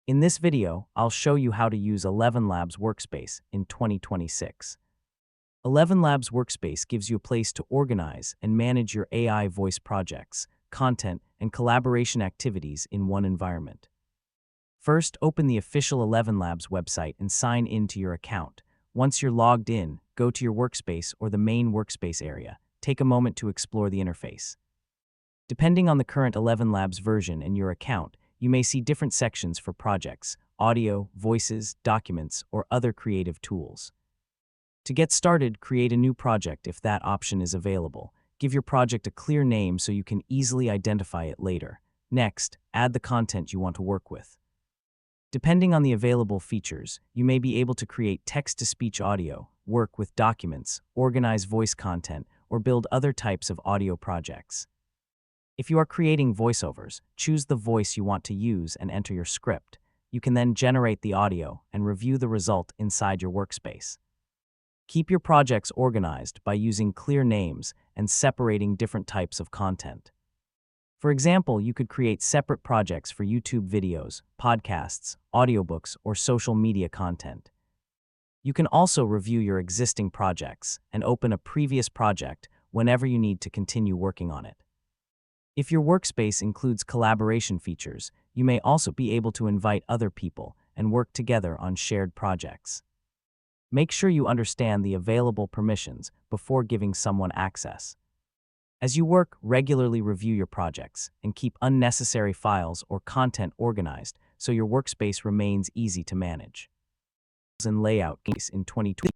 In this video, I'll show you how to use ElevenLabs Workspace in 2026. ElevenLabs Workspace gives you a place to organize and manage your AI voice projects, content, and collaboration activities in one environment. First, open the official ElevenLabs website and sign in to your account. Once you're logged in, go to your workspace or the main workspace area. Take a moment to explore the interface. Depending on the current ElevenLabs version and your account, you may see different sections for projects, audio, voices, documents, or other creative tools. To get started, create a new project if that option is available. Give your project a clear name so you can easily identify it later. Next, add the content you want to work with. Depending on the available features, you may be able to create text-to-speech audio, work with documents, organize voice content, or build other types of audio projects. If you are creating voiceovers, choose the voice you want to use and enter your script. You can then generate the audio and review the result inside your workspace. Keep your projects organized by using clear names and separating different types of content. For example, you could create separate projects for YouTube videos, podcasts, audiobooks, or social media content. You can also review your existing projects and open a previous project whenever you need to continue working on it. If your workspace includes collaboration features, you may also be able to invite other people and work together on shared projects. Make sure you understand the available permissions before giving someone access. As you work, regularly review your projects and keep unnecessary files or content organized so your workspace remains easy to manage. In layout case in 2020.